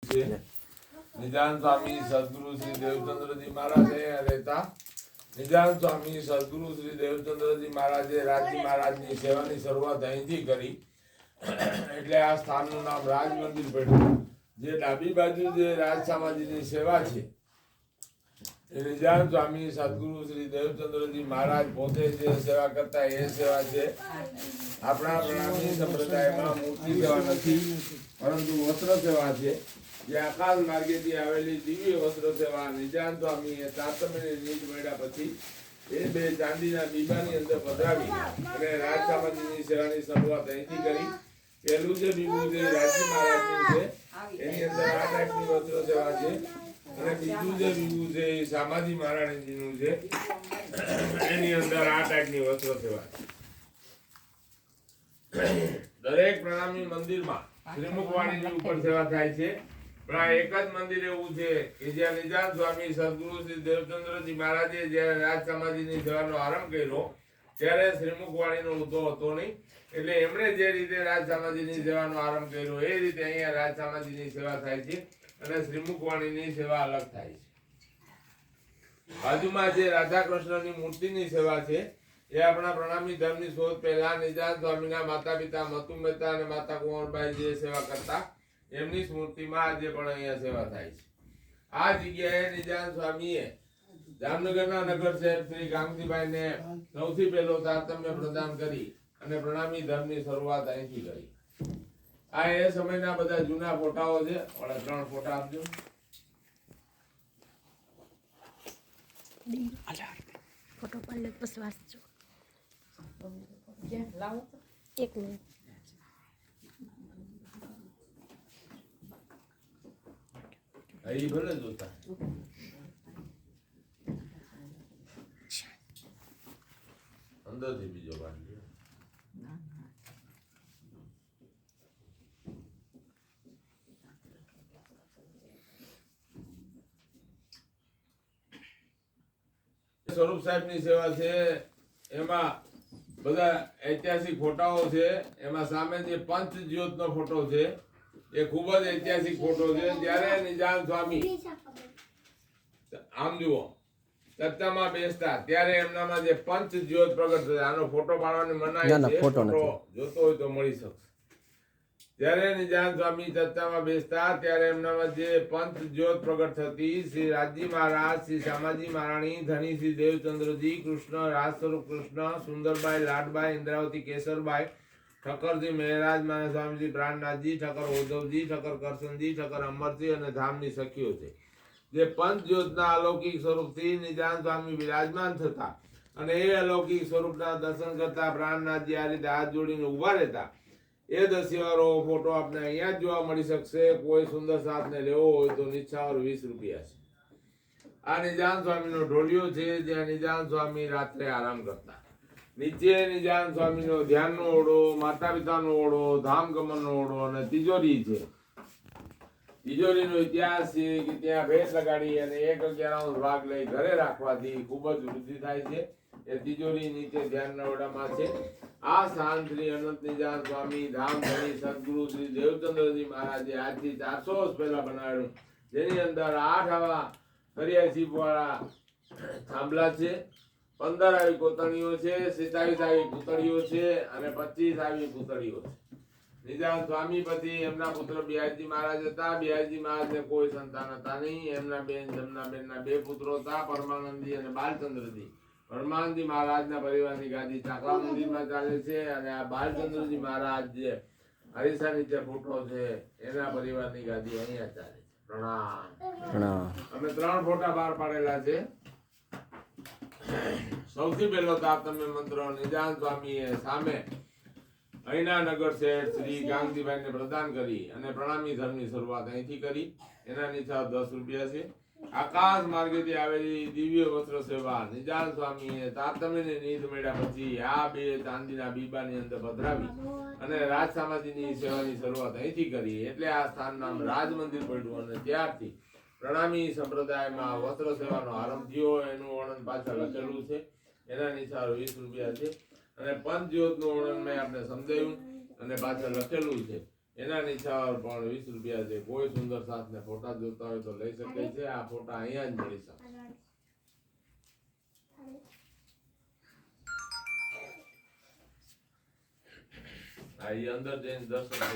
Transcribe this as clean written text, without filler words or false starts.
છે. નિજાન સ્વામી સદગુરુ શ્રી દેવચંદ્રજી મહારાજે રહેતા નિજાન સ્વામી સદગુરુ શ્રી દેવચંદ્રજી મહારાજે રાજજી મહારાજની સેવાની શરૂઆત અહીંથી કરી. એટલે આ સ્થાનનું નામ રાજ મંદિર પડ્યું. જે ડાબી બાજુ જે રાજ સમાધિની સેવા છે એ નિજાન સ્વામી સદગુરુ શ્રી દેવચંદ્રજી મહારાજ પોતે જે સેવા કરતા એ સેવા છે. આપણા પ્રણામી સંપ્રદાયમાં મૂર્તિ સેવા નથી, પરંતુ વસ્ત્ર સેવા છે. જે આકાશ માર્ગેથી આવેલી દિવ્ય વસ્ત્ર સેવા નિજાન સ્વામીએ તાતમને નીજ મળ્યા પછી એ બે ચાંદીના બીબાની અંદર પધરાવી અને રાજ સમાધિની સેવાની શરૂઆત અહીંથી કરી. પહેલું જે બીબું જે રાજજી મહારાજનું છે એની અંદર આ ટાઈપની વસ્ત્ર સેવા છે, અને બીજું જે બીબું છે એ સામાજી મહારાજજીનું છે, એની અંદર આ ટાઈપની વસ્ત્ર સેવા છે. દરેક પ્રણામી મંદિરમાં શ્રીમુખવાણીની ઉપર સેવા થાય છે, પણ આ એક જ મંદિર એવું છે કે જ્યાં નિજાન સ્વામી સદગુરુ શ્રી દેવચંદ્રજી મહારાજે જ્યારે રાજ સમાધિની સેવાનો આરંભ કર્યો ત્યારે શ્રીમુખવાણીનો ઉદ્ભવ હતો નહીં. એટલે એમણે જે રીતે રાજ સમાધિની સેવાનો આરંભ કર્યો એ રીતે અહીંયા રાજ સમાધિની સેવા થાય છે, અને શ્રીમુખવાણીની સેવા અલગ થાય છે. બાજુમાં જે રાધા કૃષ્ણની મૂર્તિની સેવા છે એ આપણા પ્રણામી ધર્મની શોધ પહેલા નિજાન સ્વામીના માતા પિતા મતુ મહેતા અને માતા કુંવરબાઈ જે સેવા કરતા એમની સ્મૃતિમાં આજે પણ અહીંયા સેવા થાય છે. આ જગ્યાએ નિજાન સ્વામીએ જામનગરના નગર શહેર શ્રી ગાંધીભાઈને સૌથી પહેલો તારતમ્ય પ્રદાન કરી અને પ્રણામી ધર્મની શરૂઆત અહીંથી કરી. આ એ સમયના બધા જૂના ફોટાઓ છે. ઓલા 3 ફોટા આપજો. ફોટો પાડ લે પછી વાંચજો. લાવો એક મિનિટ. અહીં ભલે જોતા અંદરથી બીજો બાંધજો. સ્વરૂપ સાહેબની સેવા છે. એમાં બધા ઐતિહાસિક ફોટાઓ છે. એમાં સામે જે પંચ જ્યોતનો ફોટો છે એ ખૂબ જ ઐતિહાસિક ફોટો છે. જ્યારે નિજાન સ્વામી આમ જુઓ ચર્ચામાં બેસતા ત્યારે એમનામાં જે પંચ જ્યોત પ્રગટ થતા. આનો ફોટો પાડવાની મનાઈ છે, ફોટો જોતો હોય તો મળી શકશે. જ્યારે નિજાન સ્વામી ચર્ચામાં બેસતા ત્યારે એમનામાં જે પંચ જ્યોત પ્રગટ થતી, શ્રી રાજજી મહારાજ, શ્રી શામાજી મહારાણી, ધની શ્રી દેવચંદ્રજી, કૃષ્ણ, રાજ સ્વરૂપ કૃષ્ણ, સુંદરબાઈ, લાડબાઈ, ઇન્દ્રાવતી, કેસરબાઈ, ઠક્કરજી મહેરાજ, માના સ્વામીજી, પ્રાણનાથજી, ઠક્કર ઉદ્ધવજી, ઠક્કર કરશનજી, ઠક્કર અમરસિંહ અને ધામની સખીઓ છે. જે પંચ જ્યોતના અલૌકિક સ્વરૂપથી નિજાન સ્વામી બિરાજમાન થતા અને એ અલૌકિક સ્વરૂપના દર્શન કરતા પ્રાણનાથજી આ રીતે હાથ જોડીને ઉભા રહેતા. એ દસ્યુવાળો ફોટો આપણે અહીંયા જ જોવા મળી શકશે. કોઈ સુંદર સાથને લેવો હોય તો નિછાવર 20 રૂપિયા છે. આ નિજાન સ્વામીનો ઢોલિયો છે, જ્યાં નિજાન સ્વામી રાત્રે આરામ કરતા. નીચે નિજાન સ્વામીનો ધ્યાનનો ઓરડો, માતા પિતાનો ઓરડો, ધામ ગમનનો ઓરડો અને તિજોરી છે. તિજોરીનો ઇતિહાસ છે કે ત્યાં ભેટ લગાડી અને 1/11 ભાગ લઈ ઘરે રાખવાથી ખૂબ જ વૃદ્ધિ થાય છે. એ તિજોરી નીચે ધ્યાનના ઓરડામાં છે. આ સ્થાન શ્રી અનંત નિજાન સ્વામી ધામ ધણી સદગુરુ શ્રી દેવચંદ્રજી મહારાજે આજથી 400 વર્ષ પહેલા બનાવ્યું, જેની અંદર 8 આવા કરિયા વાળા થાંભલા છે, 15 આવી કોતણીઓ છે, 27 આવી પૂતળીઓ છે અને 25 આવી પૂતળીઓ છે. નિજાન સ્વામી પછી એમના પુત્ર બિહારજી મહારાજ હતા. બિહારજી મહારાજને કોઈ સંતાન હતા નહીં. એમના બેન જમનાબેનના 2 પુત્રો હતા, પરમાનંદજી અને બાલચંદ્રજી. પરમાનંદજી મહારાજના પરિવારની ગાદી ચાકલા મંદિરમાં ચાલે છે, અને આ બાલચંદ્રજી મહારાજ જે હરીસા નીચે ફોટો છે એના પરિવારની ગાદી અહીંયા ચાલે છે. પ્રણામ. અમે 3 ફોટા બહાર પાડેલા છે. સૌથી પહેલો તારતમ્ય મંત્ર નિજાન સ્વામીએ સામે અહીંના નગર શેઠ શ્રી ગાંધીભાઈને પ્રદાન કરી અને પ્રણામી ધર્મની શરૂઆત અહીંથી કરી. એના નિછાવ 10 રૂપિયા છે. આકાશ માર્ગેથી આવેલી દિવ્ય વસ્ત્ર સેવા નિજાન સ્વામીએ તારતમ્યની નીધ મળ્યા પછી આ 2 ચાંદીના બીબાની અંદર પધરાવી અને રાજ સમાધિની સેવાની શરૂઆત અહીંથી કરી. એટલે આ સ્થાન નામ રાજ મંદિર પડ્યું અને ત્યારથી પ્રણામી સંપ્રદાયમાં વસ્ત્ર સેવાનો આરંભ થયો. એનું વર્ણન પાછળ લખેલું છે. એના નિછાવ 20 રૂપિયા છે. અને પંચ જ્યોતનું વર્ણન મેં આપણે સમજાવ્યું અને પાછળ લખેલું છે. એના નિછાવર પણ 20 રૂપિયા છે. કોઈ સુંદર સાથને ફોટા જોતા હોય તો લઈ શકે છે. આ ફોટા અહીંયા જ મળી શકે. આ ઈ અંદર જઈને દર્શન